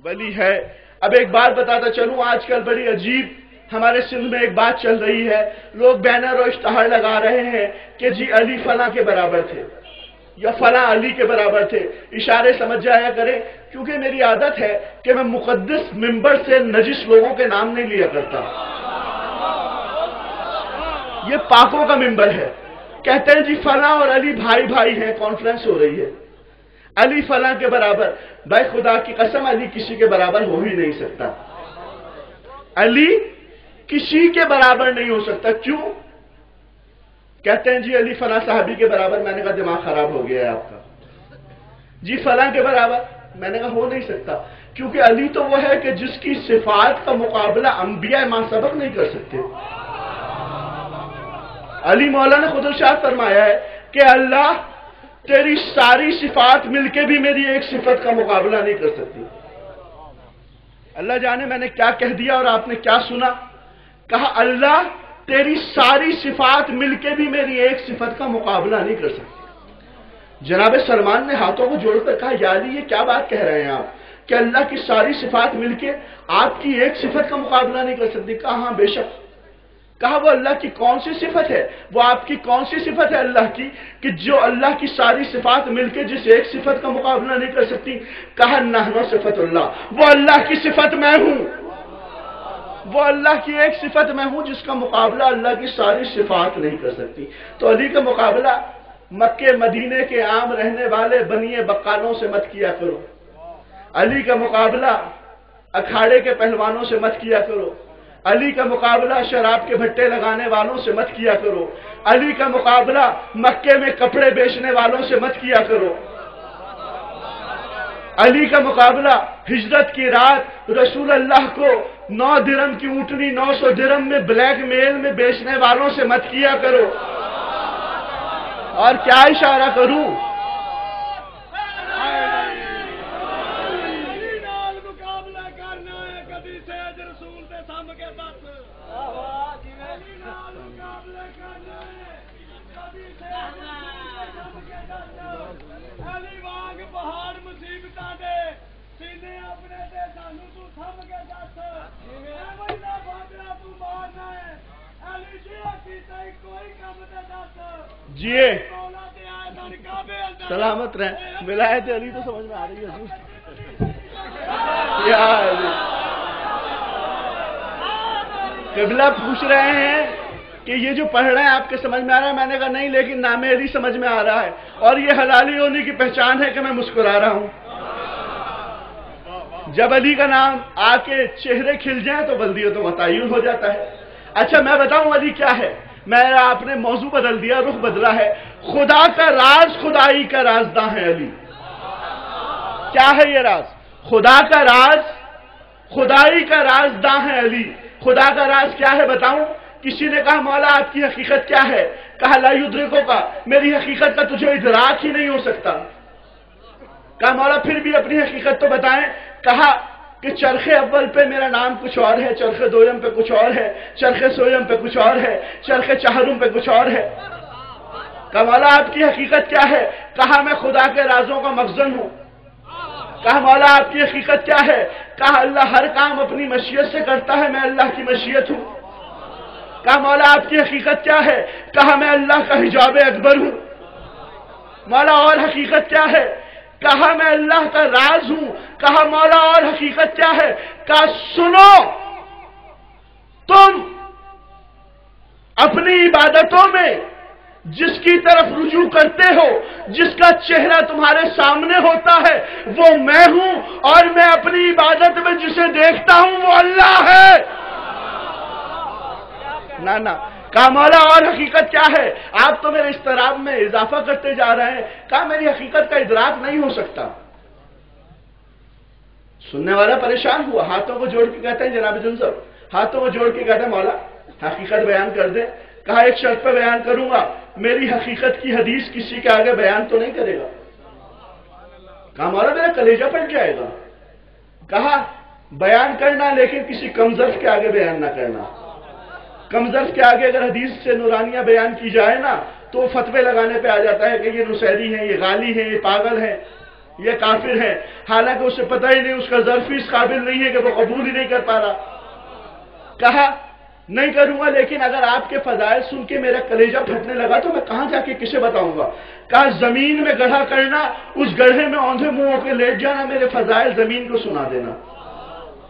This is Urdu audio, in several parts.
ولی ہے۔ اب ایک بات بتاتا چلوں، آج کل بڑی عجیب ہمارے سندھ میں ایک بات چل رہی ہے، لوگ بینر و اشتہار لگا رہے ہیں کہ جی علی فلاں کے برابر تھے یا فلاں علی کے برابر تھے۔ اشارے سمجھ جایا کریں، کیونکہ میری عادت ہے کہ میں مقدس منبر سے نجس لوگوں کے نام نہیں لیا کرتا، یہ پاکوں کا منبر ہے۔ کہتے ہیں جی فلاں اور علی بھائی بھائی ہیں، کانفرنس ہو رہی ہے، علی فلاں کے برابر۔ بھائی خدا کی قسم علی کسی کے برابر ہو ہی نہیں سکتا، علی کسی کے برابر نہیں ہو سکتا۔ کیوں؟ کہتے ہیں جی علی فلاں صحابی کے برابر۔ میں نے کہا دماغ خراب ہو گیا ہے آپ کا، جی فلاں کے برابر۔ میں نے کہا ہو نہیں سکتا، کیونکہ علی تو وہ ہے کہ جس کی صفات کا مقابلہ انبیاء ماں سبق نہیں کر سکتے۔ علی مولا نے خود ارشاد فرمایا ہے کہ اللہ تیری ساری صفات مل کے بھی میری ایک صفت کا مقابلہ نہیں کر سکتی۔ اللہ جانے میں نے کیا کہہ دیا اور آپ نے کیا سنا؟ کہا اللہ تیری ساری صفات مل کے بھی میری ایک صفت کا مقابلہ نہیں کر سکتی۔ جناب سلمان نے ہاتھوں کو جوڑ کر کہا یا علی یہ کیا بات کہہ رہے ہیں آپ کہ اللہ کی ساری صفات مل کے آپ کی ایک صفت کا مقابلہ نہیں کر سکتی؟ کہا ہاں بے شک۔ کہا وہ اللہ کی کون سی صفت ہے، وہ آپ کی کون سی صفت ہے اللہ کی کہ جو اللہ کی ساری صفات مل کے جس ایک صفت کا مقابلہ نہیں کر سکتی؟ کہا نحن صفت اللہ، وہ اللہ کی صفت میں ہوں، وہ اللہ کی ایک صفت میں ہوں جس کا مقابلہ اللہ کی ساری صفات نہیں کر سکتی۔ تو علی کا مقابلہ مکے مدینے کے عام رہنے والے بنیے بقالوں سے مت کیا کرو، علی کا مقابلہ اکھاڑے کے پہلوانوں سے مت کیا کرو، علی کا مقابلہ شراب کے بھٹے لگانے والوں سے مت کیا کرو، علی کا مقابلہ مکے میں کپڑے بیچنے والوں سے مت کیا کرو، علی کا مقابلہ ہجرت کی رات رسول اللہ کو 9 درم کی اونٹنی 900 درم میں بلیک میل میں بیچنے والوں سے مت کیا کرو۔ اور کیا اشارہ کروں، جیے سلامت رہیں، ولایت علی تو سمجھ میں آ رہی ہے حضور؟ یا علی قبلہ پوچھ رہے ہیں کہ یہ جو پڑھ رہے ہیں آپ کے سمجھ میں آ رہا ہے؟ میں نے کہا نہیں، لیکن نام علی سمجھ میں آ رہا ہے، اور یہ حلالی ہونے کی پہچان ہے کہ میں مسکرا رہا ہوں۔ جب علی کا نام آ کے چہرے کھل جائیں تو بلدیت و تعین ہو جاتا ہے۔ اچھا میں بتاؤں علی کیا ہے؟ میں آپ نے موضوع بدل دیا، رخ بدلا ہے۔ خدا کا راز خدائی کا رازداں ہے علی۔ کیا ہے یہ راز؟ خدا کا راز خدائی کا رازداں ہے علی۔ خدا کا راز کیا ہے بتاؤں؟ کسی نے کہا مولا آپ کی حقیقت کیا ہے؟ کہا لا یدرکو کا، میری حقیقت کا تجھے ادراک ہی نہیں ہو سکتا۔ کہا مولا پھر بھی اپنی حقیقت تو بتائیں۔ کہا کہ چرخ اول پہ میرا نام کچھ اور ہے، چرخ دویم پہ کچھ اور ہے، چرخ سویم پہ کچھ اور ہے، چرخ چہارم پہ کچھ اور ہے۔ کہا مولا آپ کی حقیقت کیا ہے؟ کہا میں خدا کے رازوں کا مخزن ہوں۔ کہا مولا آپ کی حقیقت کیا ہے؟ کہا اللہ ہر کام اپنی مشیت سے کرتا ہے، میں اللہ کی مشیت ہوں۔ کہا مولا آپ کی حقیقت کیا ہے؟ کہا میں اللہ کا حجاب اکبر ہوں۔ مولا اور حقیقت کیا ہے؟ کہا میں اللہ کا راز ہوں۔ کہا مولا اور حقیقت کیا ہے؟ کہا سنو، تم اپنی عبادتوں میں جس کی طرف رجوع کرتے ہو، جس کا چہرہ تمہارے سامنے ہوتا ہے وہ میں ہوں، اور میں اپنی عبادت میں جسے دیکھتا ہوں وہ اللہ ہے۔ نا کہا مولا اور حقیقت کیا ہے؟ آپ تو میرے اضطراب میں اضافہ کرتے جا رہے ہیں۔ کہا میری حقیقت کا ادراک نہیں ہو سکتا۔ سننے والا پریشان ہوا، ہاتھوں کو جوڑ کے کہتے ہیں جناب جنزب، ہاتھوں کو جوڑ کے کہتے ہیں مولا حقیقت بیان کر دے۔ کہا ایک شرط پہ بیان کروں گا، میری حقیقت کی حدیث کسی کے آگے بیان تو نہیں کرے گا۔ کہا مولا میرا کلیجہ پھٹ جائے گا۔ کہا بیان کرنا لیکن کسی کمزرف کے آگے بیان نہ کرنا۔ کمزرف کے آگے اگر حدیث سے نورانیہ بیان کی جائے نا تو فتوے لگانے پہ آ جاتا ہے کہ یہ نصیری ہیں، یہ غالی ہیں، یہ پاگل ہیں۔ یہ کافر ہے، حالانکہ اسے پتہ ہی نہیں، اس کا ظرف اس قابل نہیں ہے کہ وہ قبول ہی نہیں کر پا رہا۔ کہا نہیں کروں گا، لیکن اگر آپ کے فضائل سن کے میرا کلیجہ پھٹنے لگا تو میں کہاں جا کے کسے بتاؤں گا؟ کہا زمین میں گڑھا کرنا، اس گڑھے میں اوندھے منہ ہو کے لیٹ جانا، میرے فضائل زمین کو سنا دینا۔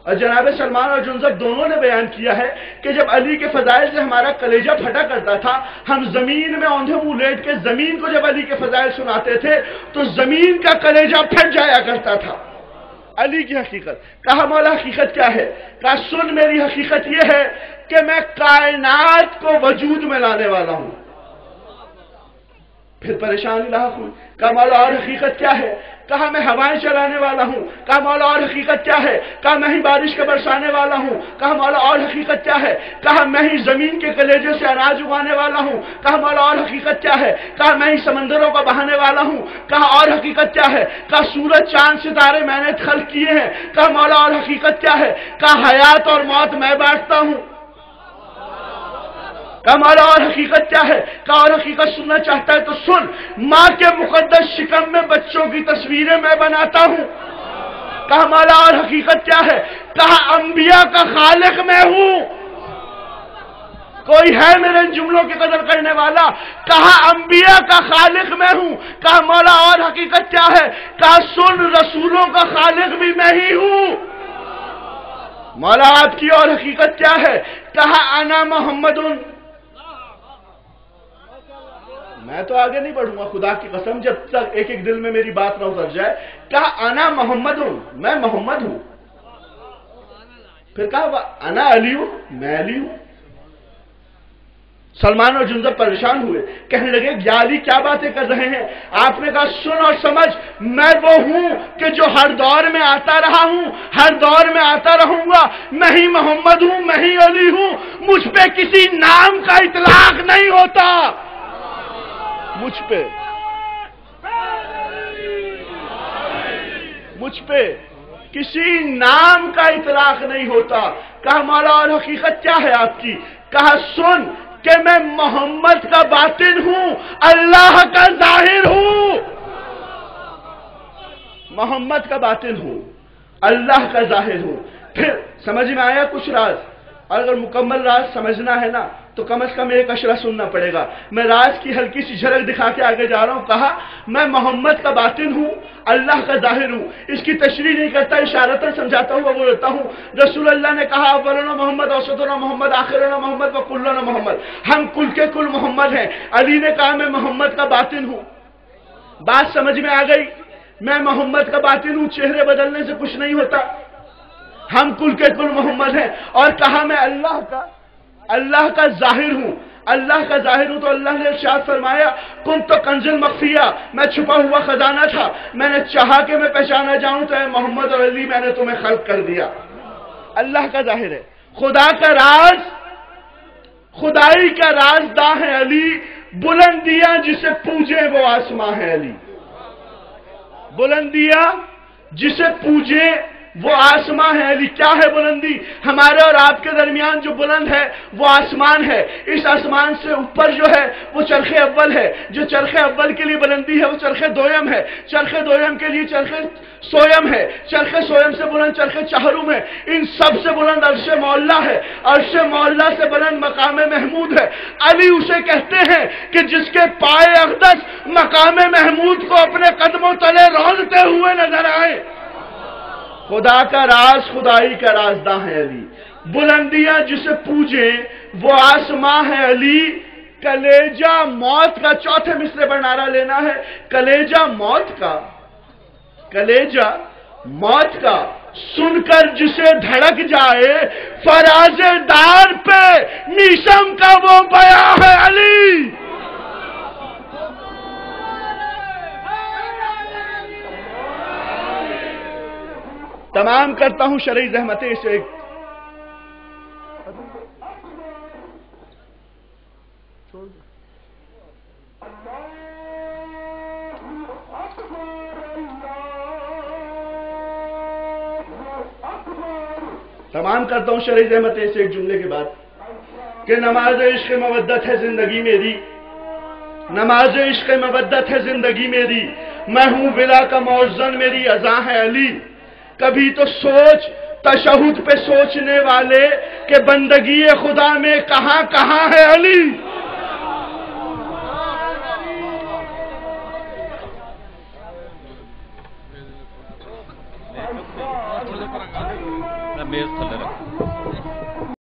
اور جناب سلمان اور جنزب دونوں نے بیان کیا ہے کہ جب علی کے فضائل سے ہمارا کلیجہ پھٹا کرتا تھا، ہم زمین میں اوندھے منہ لیٹ کے زمین کو جب علی کے فضائل سناتے تھے تو زمین کا کلیجہ پھٹ جایا کرتا تھا۔ علی کی حقیقت۔ کہا مولا حقیقت کیا ہے؟ کہا سن میری حقیقت یہ ہے کہ میں کائنات کو وجود میں لانے والا ہوں۔ پھر پریشانی لاحق ہوئی۔ کہا مولا اور حقیقت کیا ہے؟ کہا میں ہوائیں چلانے والا ہوں۔ کہا مولا اور حقیقت کیا ہے؟ کہا میں ہی بارش کے برسانے والا ہوں۔ کہا مولا اور حقیقت کیا ہے؟ کہا میں ہی زمین کے کلیجے سے اناج اگانے والا ہوں۔ کہا مولا اور حقیقت کیا ہے؟ کہا میں ہی سمندروں کو بہانے والا ہوں۔ کہا اور حقیقت کیا ہے؟ کہا سورج چاند ستارے میں نے خلق کیے ہیں۔ کہا مولا اور حقیقت کیا ہے؟ کہا حیات اور موت میں بانٹتا ہوں۔ کہا مولا اور حقیقت کیا ہے؟ کہا اور حقیقت سننا چاہتا ہے تو سن، ماں کے مقدس شکم میں بچوں کی تصویریں میں بناتا ہوں۔ کہا مولا اور حقیقت کیا ہے؟ کہا انبیاء کا خالق میں ہوں۔ کوئی ہے میرے ان جملوں کی قدر کرنے والا؟ کہا انبیاء کا خالق میں ہوں۔ کہا مولا اور حقیقت کیا ہے؟ کہا سن، رسولوں کا خالق بھی میں ہی ہوں۔ مولا آپ کی اور حقیقت کیا ہے؟ کہا انا محمد۔ میں تو آگے نہیں بڑھوں گا خدا کی قسم جب تک ایک ایک دل میں میری بات نہ اتر جائے۔ کہا انا محمد ہوں، میں محمد ہوں۔ پھر کہا انا علی ہوں، میں علی ہوں۔ سلمان اور جنزب پریشان ہوئے، کہنے لگے یا علی کیا باتیں کر رہے ہیں؟ آپ نے کہا سن اور سمجھ، میں وہ ہوں کہ جو ہر دور میں آتا رہا ہوں، ہر دور میں آتا رہوں گا۔ میں ہی محمد ہوں، میں ہی علی ہوں۔ مجھ پہ کسی نام کا اطلاق نہیں ہوتا، مجھ پہ کسی نام کا اطلاق نہیں ہوتا۔ کہا مولا اور حقیقت کیا ہے آپ کی؟ کہا سن کہ میں محمد کا باطن ہوں، اللہ کا ظاہر ہوں۔ محمد کا باطن ہوں، اللہ کا ظاہر ہوں۔ پھر سمجھ میں آیا کچھ راز؟ اور اگر مکمل راز سمجھنا ہے نا تو کم از کم ایک اشرہ سننا پڑے گا۔ میں راز کی ہلکی سی جھلک دکھا کے آگے جا رہا ہوں۔ کہا میں محمد کا باطن ہوں، اللہ کا ظاہر ہوں۔ اس کی تشریح نہیں کرتا، اشارتاً سمجھاتا ہوا بولتا ہوں۔ رسول اللہ نے کہا اولنا محمد، اوسطنا محمد، آخرنا محمد، وکلنا محمد۔ ہم کل کے کل محمد ہیں۔ علی نے کہا میں محمد کا باطن ہوں۔ بات سمجھ میں آ گئی؟ میں محمد کا باطن ہوں، چہرے بدلنے سے کچھ نہیں ہوتا، ہم کل کے کل محمد ہیں۔ اور کہا میں اللہ کا ظاہر ہوں، اللہ کا ظاہر ہوں۔ تو اللہ نے ارشاد فرمایا کنت کنزل مخفیہ، میں چھپا ہوا خزانہ تھا، میں نے چاہا کہ میں پہچانا جاؤں تو اے محمد اور علی میں نے تمہیں خلق کر دیا۔ اللہ کا ظاہر ہے۔ خدا کا راز، خدائی کا رازداں ہے علی۔ بلندیاں جسے پوجے وہ آسماں ہے علی۔ بلندیاں جسے پوجے وہ آسمان ہے علی۔ کیا ہے بلندی؟ ہمارے اور آپ کے درمیان جو بلند ہے وہ آسمان ہے۔ اس آسمان سے اوپر جو ہے وہ چرخ اول ہے۔ جو چرخ اول کے لیے بلندی ہے وہ چرخ دویم ہے۔ چرخ دویم کے لیے چرخ سویم ہے۔ چرخ سویم سے بلند چرخ چہرم ہے۔ ان سب سے بلند عرش معلیٰ ہے۔ عرش معلیٰ سے بلند مقام محمود ہے۔ علی اسے کہتے ہیں کہ جس کے پائے اقدس مقام محمود کو اپنے قدموں تلے رونتے ہوئے نظر آئے۔ خدا کا راز، خدائی کا رازداں ہے علی۔ بلندیاں جسے پوجیں وہ آسماں ہے علی۔ کلیجہ موت کا، چوتھے مصرے پر نعرہ لینا ہے، کلیجہ موت کا، کلیجہ موت کا سن کر جسے دھڑک جائے، فراز دار پہ میشم کا وہ بیاں ہے علی۔ تمام کرتا ہوں شرعی زحمتیں سے۔ تمام کرتا ہوں شرعی زحمتیں سے ایک جملے کے بعد کہ نماز عشق مودت ہے زندگی میری، نماز عشق مودت ہے زندگی میری، میں ہوں ولا کا مؤذن میری اذاں ہے علی۔ کبھی تو سوچ تشہد پہ سوچنے والے کہ بندگی خدا میں کہاں کہاں ہے علی۔ میز تھلے رکھ